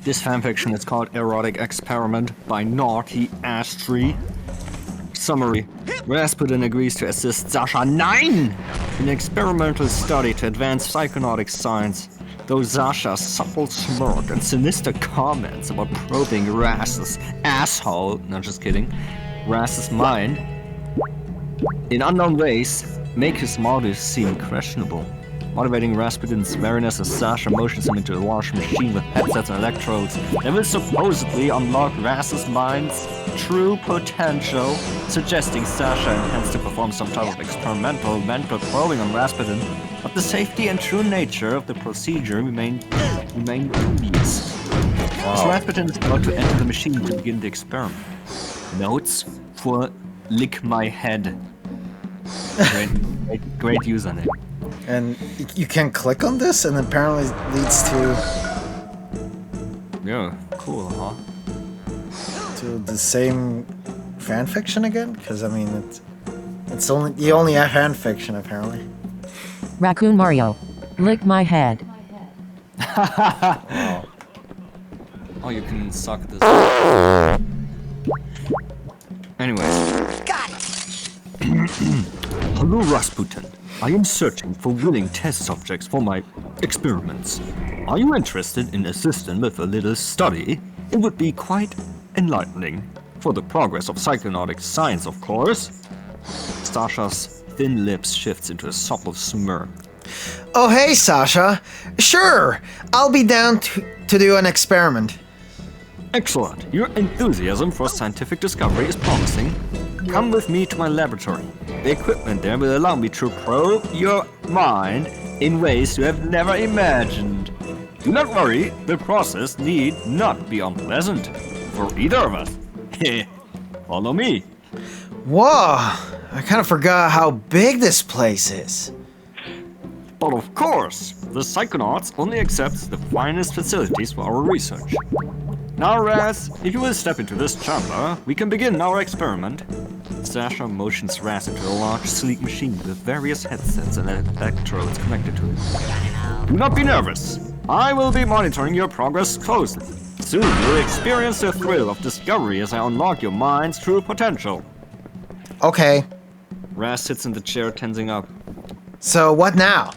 This fanfiction is called Erotic Experiment by Naughty Ash Tree. Summary. Rasputin agrees to assist Sasha 9 in an experimental study to advance psychonautic science. Though Sasha's subtle smirk and sinister comments about probing Ras's asshole, not just kidding, Ras's mind, in unknown ways, make his motives seem questionable. Motivating Rasputin's wariness as Sasha motions him into a large machine with headsets and electrodes that will supposedly unlock Ras's mind's true potential, suggesting Sasha intends to perform some type of experimental mental probing on Rasputin, but the safety and true nature of the procedure remain dubious. As Rasputin is about to enter the machine to begin the experiment. Notes for Lick My Head. Great username. And you can click on this, and apparently it leads to... Yeah, cool, huh? To the same fanfiction again? Because, I mean, it's only... You only have fanfiction, apparently. Raccoon Mario. Lick my head. Oh. Oh, you can suck this. Anyways. Got it! Hello, Rasputin. I am searching for willing test subjects for my experiments. Are you interested in assisting with a little study? It would be quite enlightening. For the progress of psychonautic science, of course. Sasha's thin lips shifts into a supple smirk. Oh, hey, Sasha. Sure, I'll be down to do an experiment. Excellent. Your enthusiasm for scientific discovery is promising. Come with me to my laboratory. The equipment there will allow me to probe your mind in ways you have never imagined. Do not worry, the process need not be unpleasant for either of us. Follow me. Whoa, I kind of forgot how big this place is. But of course, the Psychonauts only accepts the finest facilities for our research. Now, Raz, if you will step into this chamber, we can begin our experiment. Sasha motions Raz into a large, sleek machine with various headsets and electrodes connected to it. Do not be nervous. I will be monitoring your progress closely. Soon you'll experience the thrill of discovery as I unlock your mind's true potential. Okay. Raz sits in the chair, tensing up. So, what now?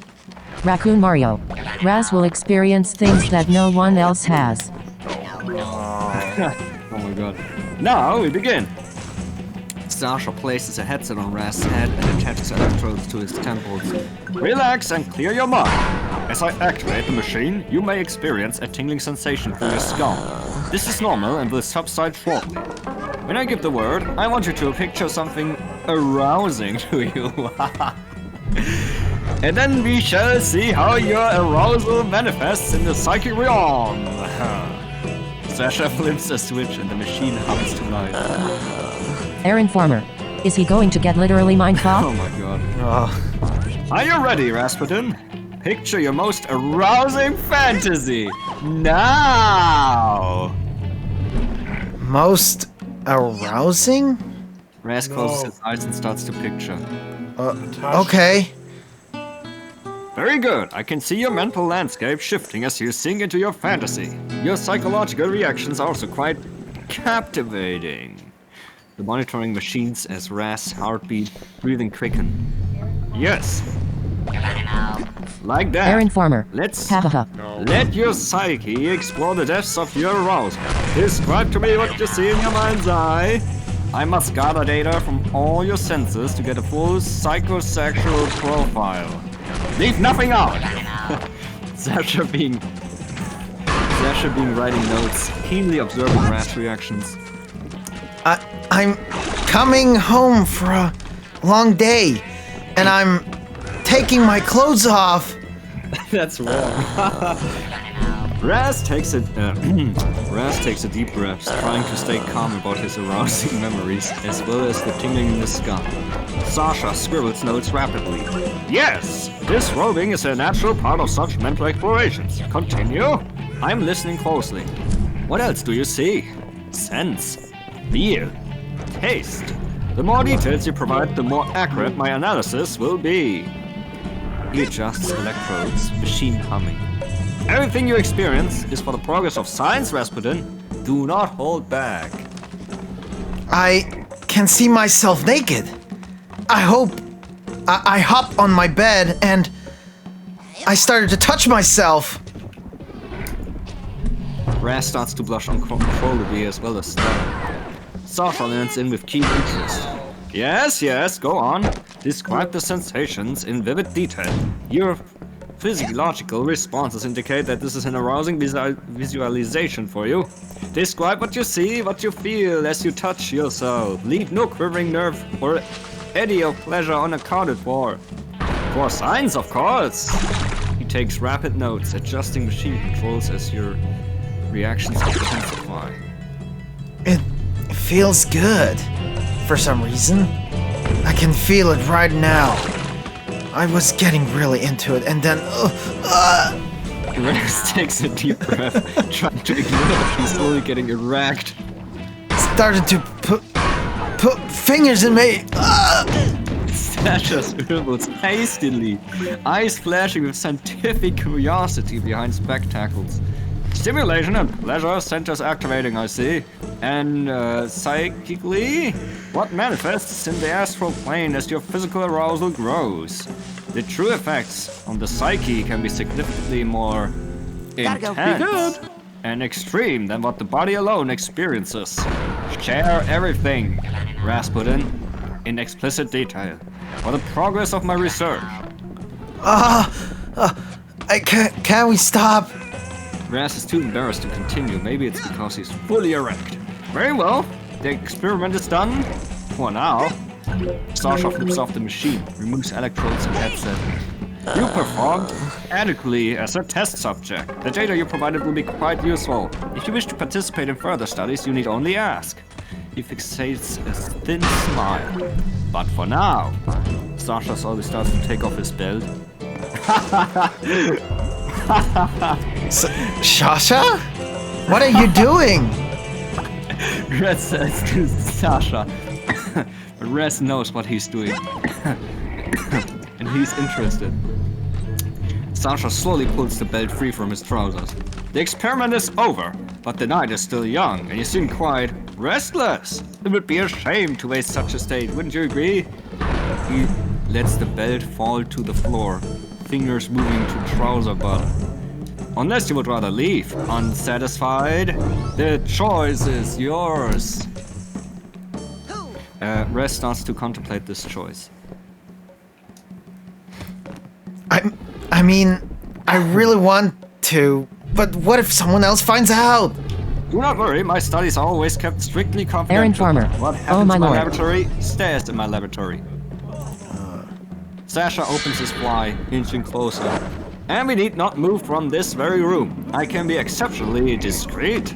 Raccoon Mario. Raz will experience things that no one else has. Oh my god. Now we begin. Sasha places a headset on Raz's head and attaches electrodes to his temples. Relax and clear your mind. As I activate the machine, you may experience a tingling sensation through your skull. This is normal and will subside shortly. When I give the word, I want you to picture something arousing to you. And then we shall see how your arousal manifests in the psychic realm. Sasha flips a switch and the machine hums to life. Aaron Farmer. Is he going to get literally mind-fucked? Oh my god. Are you ready, Rasputin? Picture your most arousing fantasy. Now! Most arousing? Raz closes his eyes and starts to picture. Okay. Very good. I can see your mental landscape shifting as you sink into your fantasy. Your psychological reactions are also quite captivating. The monitoring machines as Raz's heartbeat, breathing quicken. Yes. Like that. Aaron Farmer. Let your psyche explore the depths of your arousal. Describe to me what you see in your mind's eye. I must gather data from all your senses to get a full psychosexual profile. Leave nothing out! Sasha being writing notes, keenly observing Raz's reactions. I'm coming home for a long day, and I'm taking my clothes off. That's wrong. Raz takes a deep breath, trying to stay calm about his arousing memories, as well as the tingling in the skull. Sasha scribbles notes rapidly. Yes, disrobing is a natural part of such mental explorations. Continue. I'm listening closely. What else do you see? Sense. Feel. Taste. The more details you provide, the more accurate my analysis will be. He adjusts electrodes, machine humming. Everything you experience is for the progress of science, Rasputin. Do not hold back. I can see myself naked. I hope. I hop on my bed and I started to touch myself. Raz starts to blush uncontrollably as well as start. Sasha leans in with keen interest. Yes, go on. Describe the sensations in vivid detail. Your physiological responses indicate that this is an arousing visualization for you. Describe what you see, what you feel as you touch yourself. Leave no quivering nerve or eddy of pleasure unaccounted for. For science, of course. He takes rapid notes, adjusting machine controls as your reactions intensify. It feels good. For some reason. I can feel it right now. I was getting really into it and then... Rex takes a deep breath, trying to ignore that he's slowly getting erect. Started to put fingers in me. Sasha scribbles hastily, eyes flashing with scientific curiosity behind spectacles. Stimulation and pleasure centers activating, I see. And psychically, what manifests in the astral plane as your physical arousal grows? The true effects on the psyche can be significantly more intense and extreme than what the body alone experiences. Share everything, Rasputin, in explicit detail, for the progress of my research. Can we stop? Raz is too embarrassed to continue. Maybe it's because he's fully erect. Very well. The experiment is done. For now. Sasha flips off the machine, removes electrodes and headset. You performed adequately as a test subject. The data you provided will be quite useful. If you wish to participate in further studies, you need only ask. He fixates a thin smile. But for now, Sasha slowly starts to take off his belt. Sasha? What are you doing? Raz says to Sasha. Raz knows what he's doing. And he's interested. Sasha slowly pulls the belt free from his trousers. The experiment is over, but the night is still young, and you seem quite restless. It would be a shame to waste such a state, wouldn't you agree? He lets the belt fall to the floor, fingers moving to trouser button. Unless you would rather leave unsatisfied, the choice is yours. Raz starts to contemplate this choice. I mean, I really want to, but what if someone else finds out? Do not worry, my studies are always kept strictly confidential. Aaron Farmer. What happens my in my lord. laboratory stays in my laboratory. Sasha opens his fly, inching closer. And we need not move from this very room. I can be exceptionally discreet.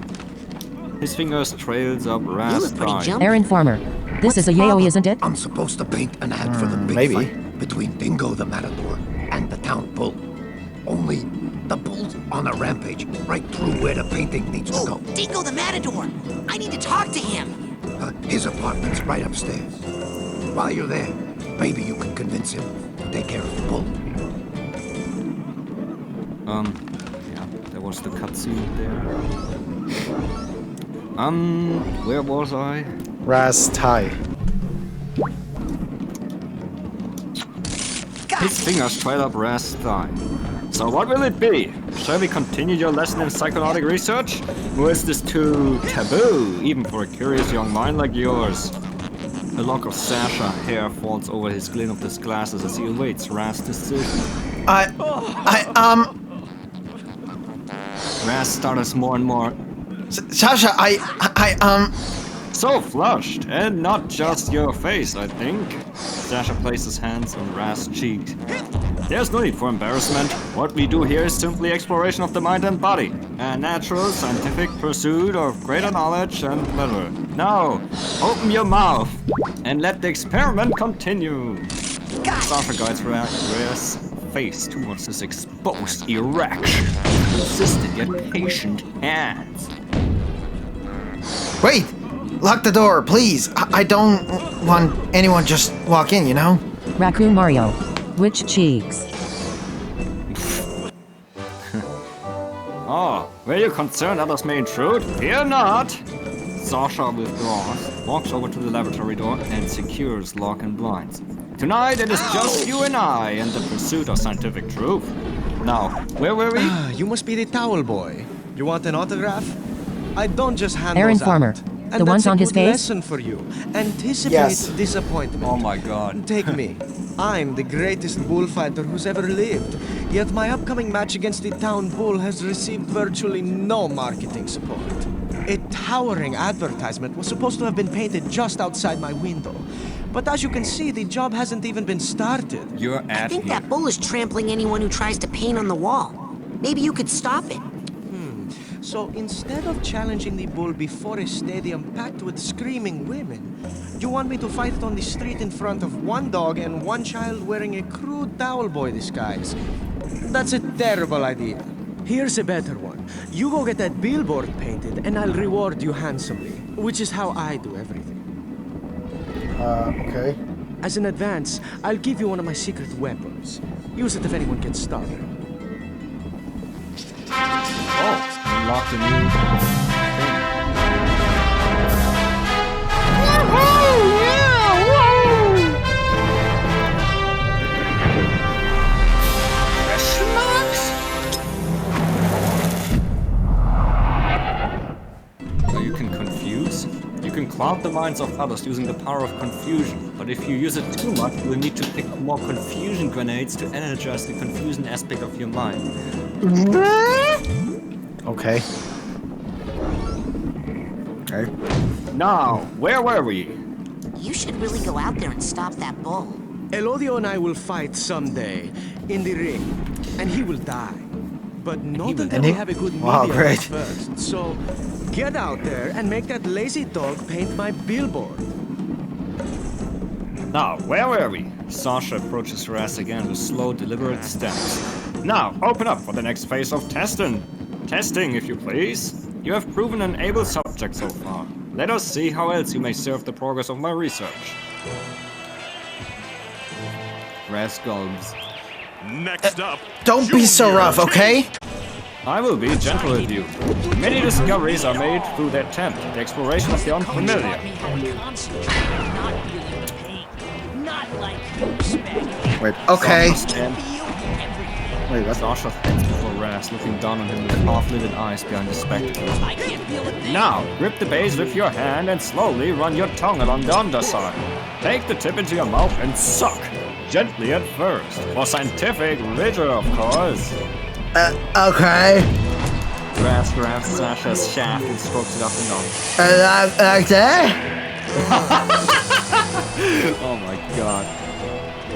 His fingers trails up Raz's thigh. Aaron Farmer. This is a yaoi, isn't it? I'm supposed to paint an ad for the big maybe. fight between Dingo the Matador and the town bull. Only the bull's on a rampage right through where the painting needs to go. Dingo the Matador! I need to talk to him! His apartment's right upstairs. While you're there, maybe you can convince him to take care of the bull. Yeah, there was the cutscene there. Where was I? Raz tie. His fingers trail up Raz's thigh. So what will it be? Shall we continue your lesson in psychonautic research? Or is this too taboo, even for a curious young mind like yours? A lock of Sasha hair falls over his glint-of glasses as he awaits Raz's decision. Raz stutters more and more. Sasha, So flushed, and not just your face, I think. Sasha places hands on Raz's cheek. There's no need for embarrassment. What we do here is simply exploration of the mind and body. A natural, scientific pursuit of greater knowledge and pleasure. Now, open your mouth and let the experiment continue. Sasha guides Raz's face towards his exposed erection. Insistent yet patient hands. wait! Lock the door, please. I don't want anyone just walk in, you know? Raccoon Mario. Which cheeks? Were you concerned others may intrude? Fear not! Sasha withdraws, walks over to the laboratory door, and secures lock and blinds. Tonight it is just you and I in the pursuit of scientific truth. Now, where were we? You must be the towel boy. You want an autograph? I don't just hand Aaron those Farmer. out. The And ones that's a on his good face? lesson for you. Anticipate Yes. disappointment. Oh my god. Take me. I'm the greatest bullfighter who's ever lived. Yet my upcoming match against the town bull has received virtually no marketing support. A towering advertisement was supposed to have been painted just outside my window. But as you can see, the job hasn't even been started. You're I at think here. that bull is trampling anyone who tries to paint on the wall. Maybe you could stop it. So instead of challenging the bull before a stadium packed with screaming women, you want me to fight it on the street in front of one dog and one child wearing a crude towel boy disguise. That's a terrible idea. Here's a better one. You go get that billboard painted and I'll reward you handsomely, which is how I do everything. Okay. As an advance, I'll give you one of my secret weapons. Use it if anyone gets started. Oh, unlocked a new thing. So you can confuse? You can cloud the minds of others using the power of confusion, but if you use it too much, you will need to pick more confusion grenades to energize the confusion aspect of your mind. Okay. Okay. Now, where were we? You should really go out there and stop that bull. Elodio and I will fight someday in the ring, and he will die. But not until And we he- have a good Wow, medium great. first. So get out there and make that lazy dog paint my billboard. Now, where were we? Sasha approaches Raz again with slow, deliberate steps. Now, open up for the next phase of testing. Testing, if you please. You have proven an able subject so far. Let us see how else you may serve the progress of my research. Raz gulps. Next up, Don't be so Junior rough, okay? I will be gentle with you. Many discoveries are made through the attempt, the exploration of the unfamiliar. Wait, okay. Stand. Wait, what? Sasha stands before Raz, looking down on him with half-lidded eyes behind his spectacles. Now, grip the base with your hand and slowly run your tongue along the underside. Take the tip into your mouth and suck. Gently at first. For scientific rigor, of course. Okay. Raz grabs Sasha's shaft and strokes it up and down. Like that? Oh my god.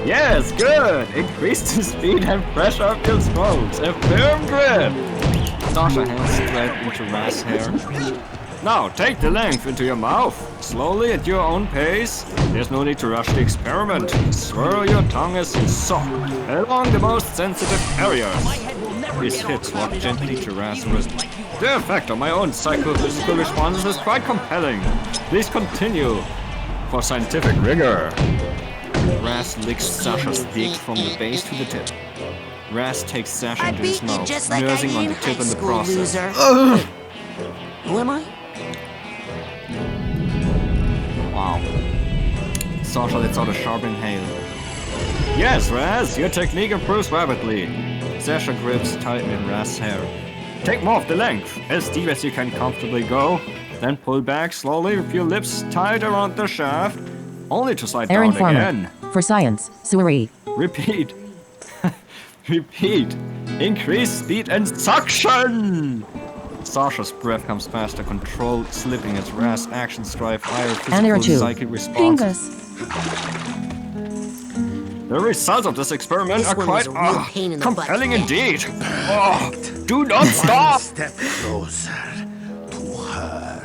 Yes, good! Increase the speed and pressure of your strokes. A firm grip! Sasha hands straight into Raz's hair. Now, take the length into your mouth. Slowly at your own pace. There's no need to rush the experiment. Swirl your tongue as you suck along the most sensitive areas. His hits walk gently to Raz's wrist. The effect on my own psychophysical responses is quite compelling. Please continue. For scientific rigor. Raz licks Sasha's dick from the base to the tip. Raz takes Sasha I into his beat you mouth, just like I nursing did on in the tip high in the school, process. loser. Who am I? Wow. Sasha lets out a sharp inhale. Yes, Raz, your technique improves rapidly. Sasha grips tightly in Raz's hair. Take more of the length, as deep as you can comfortably go. Then pull back slowly with your lips tight around the shaft, only to slide Aaron down Farmer. again. For science, Suri. Repeat. Repeat. Increase speed and suction! Sasha's breath comes faster, controlled, slipping as Raz's actions drive higher physical Anaertu. psychic responses. Pingus. The results of this experiment This are one quite was a real pain in the butt compelling today. indeed. Oh, do not stop! Step closer to her.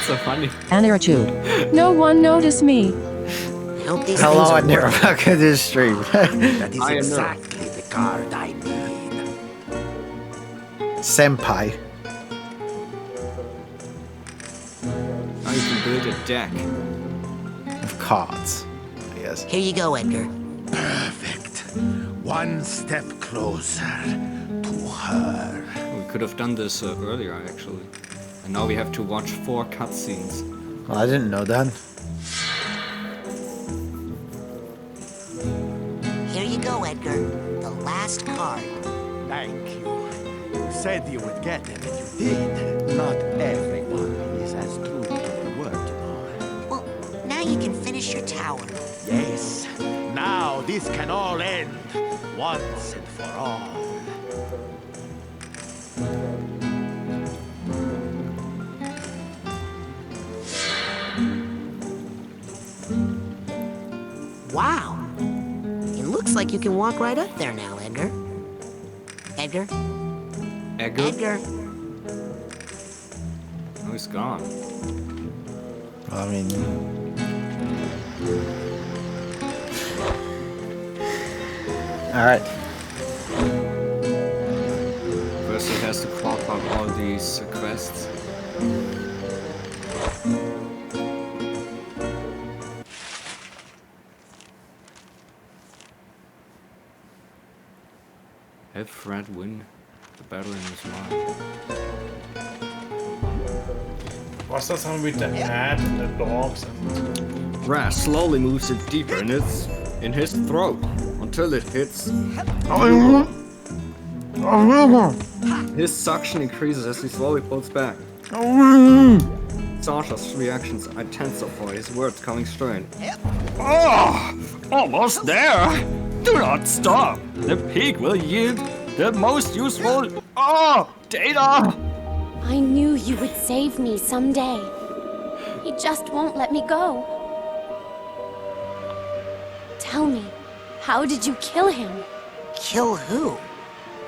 So funny. Anaertu. No one noticed me. I hope these Hello, things I are never working. fuck at this stream. That is I am exactly the card I need. Senpai. Now you can build a deck. Of cards, I guess. Here you go, Edgar. Perfect. One step closer to her. We could have done this earlier, actually. And now we have to watch 4 cutscenes. Oh, I didn't know that. Here you go, Edgar. The last card. Thank you. You said you would get it, and you did. Not everyone is as true to their word, you know. Well, now you can finish your tower. Yes. Now this can all end once and for all. Wow. It looks like you can walk right up there now, Edgar. Edgar? Edgar? Edgar? Oh, he's gone. I mean... Alright. First he has to clock out all these quests. Help Fred win the battle in his mind. What's that sound with the hat and the dogs and... Raz slowly moves it deeper in his throat until it hits. His suction increases as he slowly pulls back. Sasha's reactions intensify, his words coming straight. Oh, almost there! Do not stop! The peak will yield the most useful data! I knew you would save me someday. He just won't let me go. Tell me, how did you kill him? Kill who?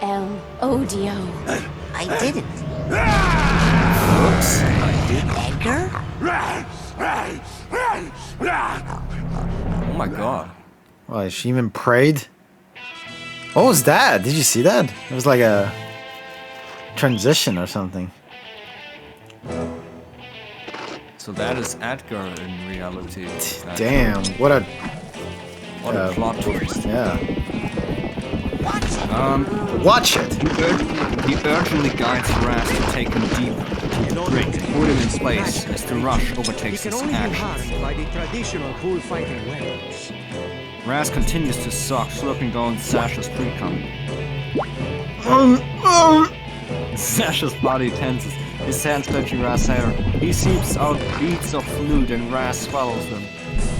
El Odio. I didn't. Oops, I did. Edgar? Oh my god. Oh, she even prayed? What was that? Did you see that? It was like a transition or something. So that is Edgar in reality. Damn, what a Plot twist. yeah. Watch it. He urgently guides Raz to take him deep, to drink, put him in space, as the rush overtakes his actions. By the traditional bullfighting weapons. Raz continues to suck, slurping down Sasha's pre-cum. Sasha's body tenses, his hands clutching Raz's hair. He seeps out beads of fluid and Raz follows them.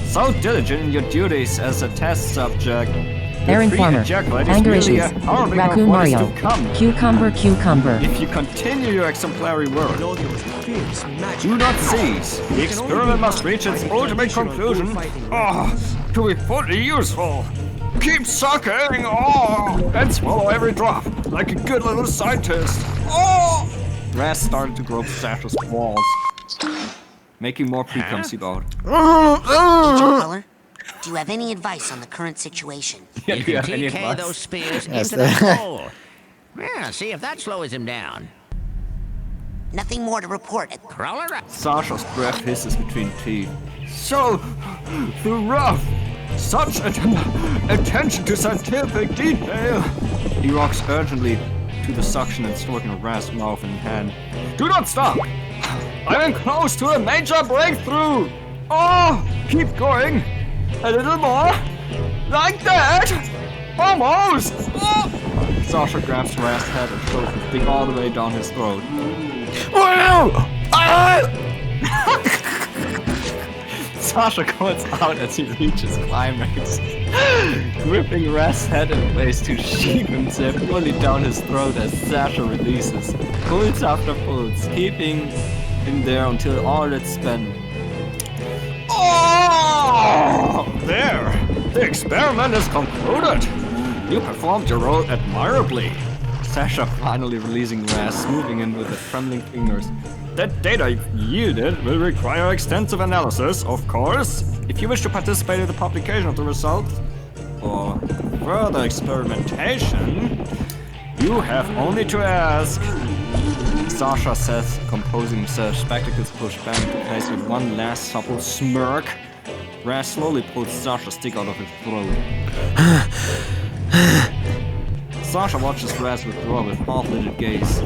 So diligent in your duties as a test subject. Aaron Farmer. Anger issues. Raccoon Mario. Cucumber. If you continue your exemplary work, do not cease. The experiment must reach its ultimate conclusion. To be fully useful. Keep sucking, and swallow every drop, like a good little scientist. Raz started to grope Sasha's balls, making more pre-cum seep out. Agent Color, do you have any advice on the current situation? You can TK those spears Yes, into that hole. Yeah, see if that slows him down. Nothing more to report. Crawler up. Sasha's breath hisses between teeth. So rough! Such attention to scientific detail! He rocks urgently to the suction and stroking Raz's mouth in hand. Do not stop! I'm close to a major breakthrough! Keep going! A little more! Like that! Almost! Sasha grabs Raz's head and shoves his dick all the way down his throat. Sasha calls out as he reaches climax, gripping Raz's head in place to sheath himself fully down his throat as Sasha releases, pulls after pulls, keeping him there until all is spent. There! The experiment is concluded! You performed your role admirably. Sasha finally releasing Raz, smoothing in with the trembling fingers. That data you've yielded will require extensive analysis, of course. If you wish to participate in the publication of the results, or further experimentation, you have only to ask. Sasha says, composing himself, spectacles pushed back into place with one last supple smirk. Raz slowly pulls Sasha's stick out of his throat. Sasha watches Raz withdraw with half-lidded gaze.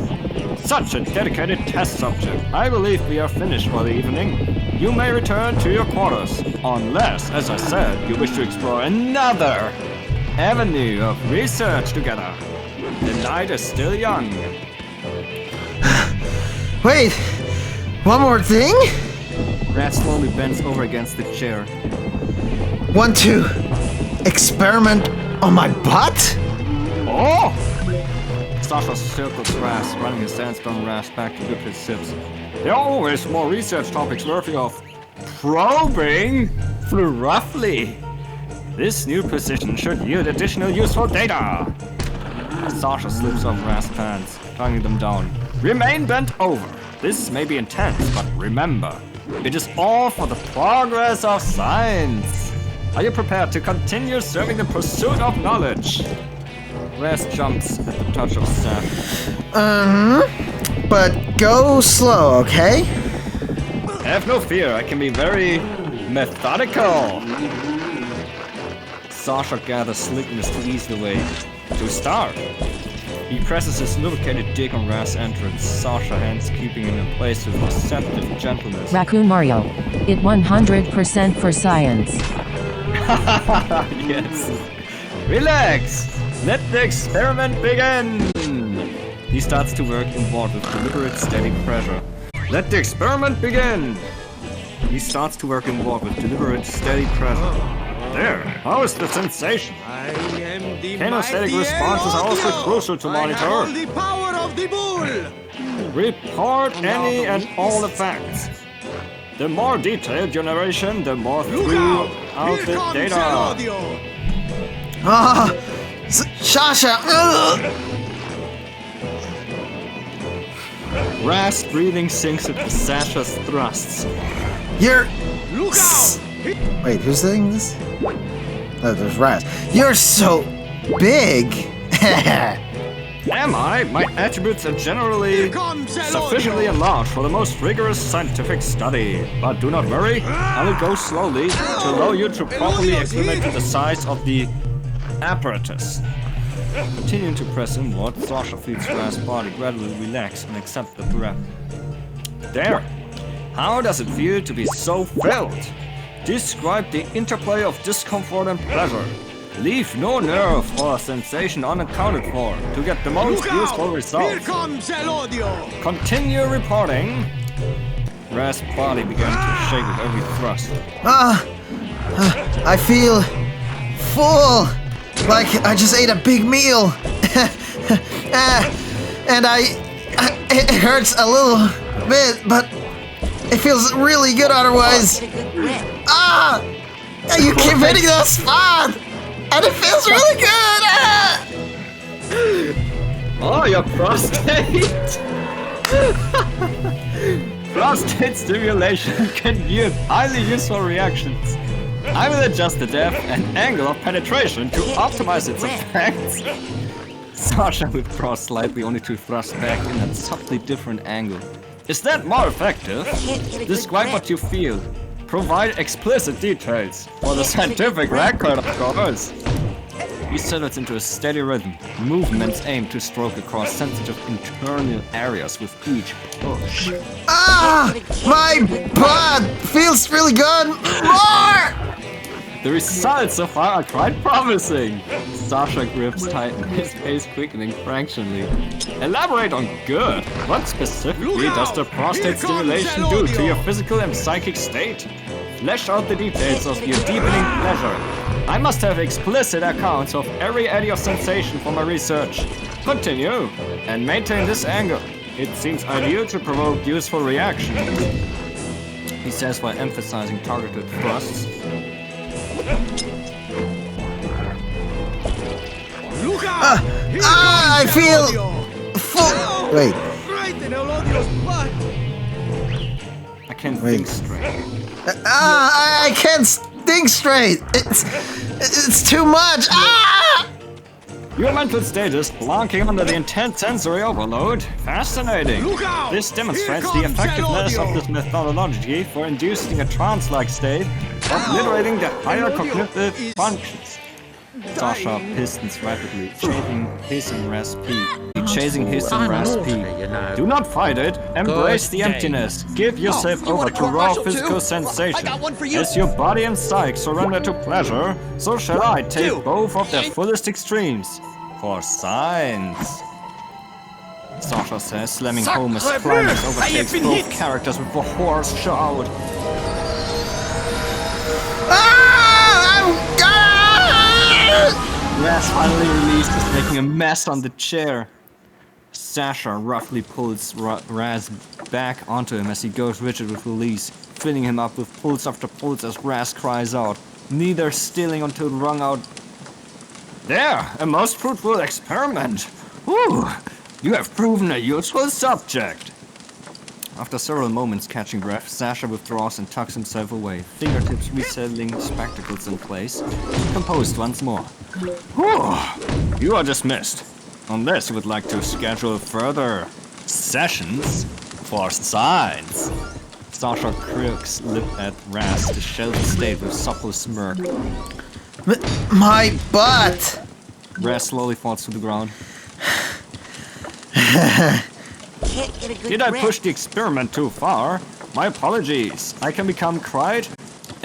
Such a dedicated test subject. I believe we are finished for the evening. You may return to your quarters, unless, as I said, you wish to explore another avenue of research together. The night is still young. Wait, one more thing? Raz slowly bends over against the chair. Want to experiment on my butt? Oh! Sasha circles Raz, running his sandstone rasp back to grip his sips. There are always more research topics worthy of probing through roughly. This new position should yield additional useful data. Sasha slips off Raz's pants, tonguing them down. Remain bent over. This may be intense, but remember, it is all for the progress of science. Are you prepared to continue serving the pursuit of knowledge? Raz jumps at the touch of sap. But go slow, okay? Have no fear, I can be very methodical. Sasha gathers slickness to ease the way. To start, he presses his lubricated dick on Raz's entrance, Sasha hands keeping him in place with deceptive gentleness. Raccoon Mario. It 100% for science. Yes. Relax. Let the experiment begin. He starts to work inward with deliberate, steady pressure. Let the experiment begin. He starts to work inward with deliberate, steady pressure. There. How is the sensation? I am the Kinesthetic mighty responses are also Erotic. crucial to I have monitor. all the power of the bull. Report any and all the facts. The more detailed your narration, the more throughout Here the comes data. Erodio. Sasha! Raz breathing sinks into Sasha's thrusts. You're... Look out! Wait, who's saying this? Oh, there's Raz. You're so big! Am I? My attributes are generally Here comes sufficiently Erodio. enlarged for the most rigorous scientific study. But do not worry, I will go slowly to allow you to properly acclimate to the size of the apparatus. Continuing to press inward, Sasha feels Raz's body gradually relax and accept the breath. There! How does it feel to be so filled? Describe the interplay of discomfort and pleasure. Leave no nerve or sensation unaccounted for to get the most Look out! useful Here results. comes Erodio. Continue reporting. Raz's body began to shake with every thrust. I feel full, like I just ate a big meal. And it hurts a little bit, but it feels really good otherwise. Get a good grip. You keep hitting that spot, and it feels really good. Oh, your prostate! Prostate stimulation can yield highly useful reactions. I will adjust the depth and angle of penetration to optimize its effects. Sasha withdraws slightly only to thrust back in a subtly different angle. Is that more effective? Describe what you feel. Provide explicit details for the scientific record, of course. He settles into a steady rhythm. Movements aim to stroke across sensitive internal areas with each push. My butt feels really good. More! The results so far are quite promising. Sasha grips tighten, his pace quickening fractionally. Elaborate on good. What specifically does the prostate stimulation do to your physical and psychic state? Flesh out the details of your deepening pleasure. I must have explicit accounts of every area of sensation for my research. Continue, and maintain this angle. It seems ideal to provoke useful reaction, he says while emphasizing targeted thrusts. Look out! Here I comes feel Erodio. full. Wait, Right in Erodio's butt. I can't think straight. I can't think straight. It's too much. Your mental state is plonking under the intense sensory overload. Fascinating. Look out! This demonstrates Here the comes effectiveness Erodio. of this methodology for inducing a trance-like state obliterating the higher cognitive functions. Sasha pistons rapidly, chasing his and Raz P. Chasing his and Raz P. Do not fight it, embrace the emptiness. Give yourself over to raw physical sensation. As your body and psyche surrender to pleasure, so shall I take both of their fullest extremes. For science. Sasha says, slamming home as climax overtakes both characters with a hoarse shout. Raz finally releases, making a mess on the chair. Sasha roughly pulls Raz back onto him as he goes rigid with release, filling him up with pulse after pulse as Raz cries out, neither stilling until wrung out. There, a most fruitful experiment. Whew, you have proven a useful subject. After several moments catching breath, Sasha withdraws and tucks himself away, fingertips resettling spectacles in place, composed once more. Whew, you are dismissed. Unless you would like to schedule further sessions for science. Sasha crooks lip at Raz to show the state with supple smirk. My butt! Raz slowly falls to the ground. Can't get a good Did I grip. push the experiment too far? My apologies. I can become quite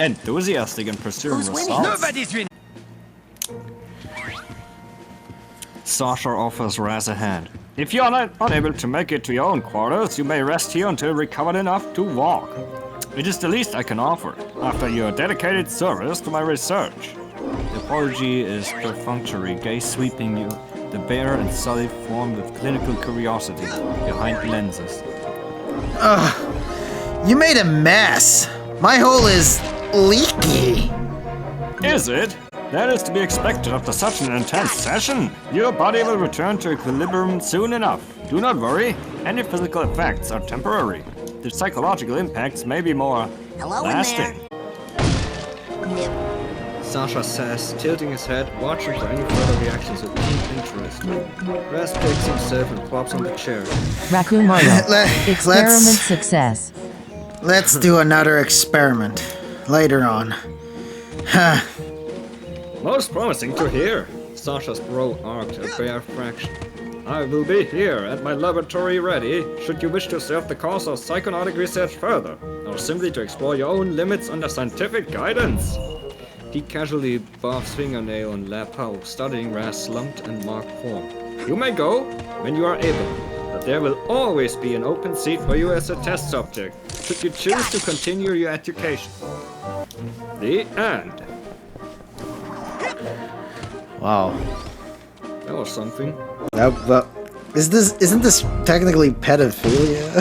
enthusiastic in pursuing Who's winning? results. Sasha offers Raz a hand. If you are unable to make it to your own quarters, you may rest here until recovered enough to walk. It is the least I can offer, after your dedicated service to my research. The apology is perfunctory, gaze sweeping you, the bare and solid form with clinical curiosity, behind lenses. Ugh, you made a mess. My hole is leaky. Is it? That is to be expected after such an intense session. Your body will return to equilibrium soon enough. Do not worry, any physical effects are temporary. The psychological impacts may be more lasting. Sasha says, tilting his head, watching for any further reactions with keen interest. Raz picks himself and plops on the chair. Raccoon Mario. Experiment Let's- success. Let's do another experiment later on. Huh. Most promising to hear. Sasha's brow arced a bare fraction. I will be here at my laboratory ready, should you wish to serve the cause of psychonautic research further, or simply to explore your own limits under scientific guidance. He casually buffs fingernail on lapel, studying Raz's slumped and marked form. You may go when you are able, but there will always be an open seat for you as a test subject, should you choose to continue your education. The end. Wow. That was something. Isn't this technically pedophilia?